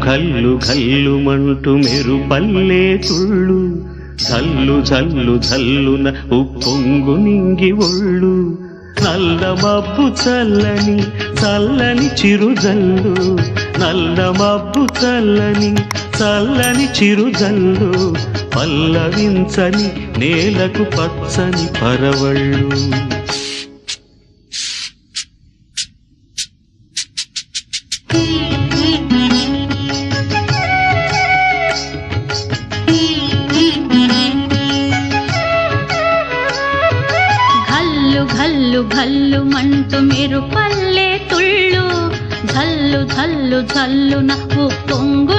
ఘల్లు ఘల్లుమంటూ మెరుపల్లే తుళ్ళు జల్లు జల్లు జల్లున ఉప్పొంగు నింగి ఒళ్ళు నల్ల మబ్బు చల్లని చల్లని చిరుజల్లు నల్ల మబ్బు చల్లని చల్లని చిరుజల్లు పల్లవించని నేలకు పచ్చని పరవళ్ళు ఘల్లు ఘల్లు మంటూ మెరుపల్లే తుళ్ళు జల్లు జల్లు జల్లున ఉప్పొంగు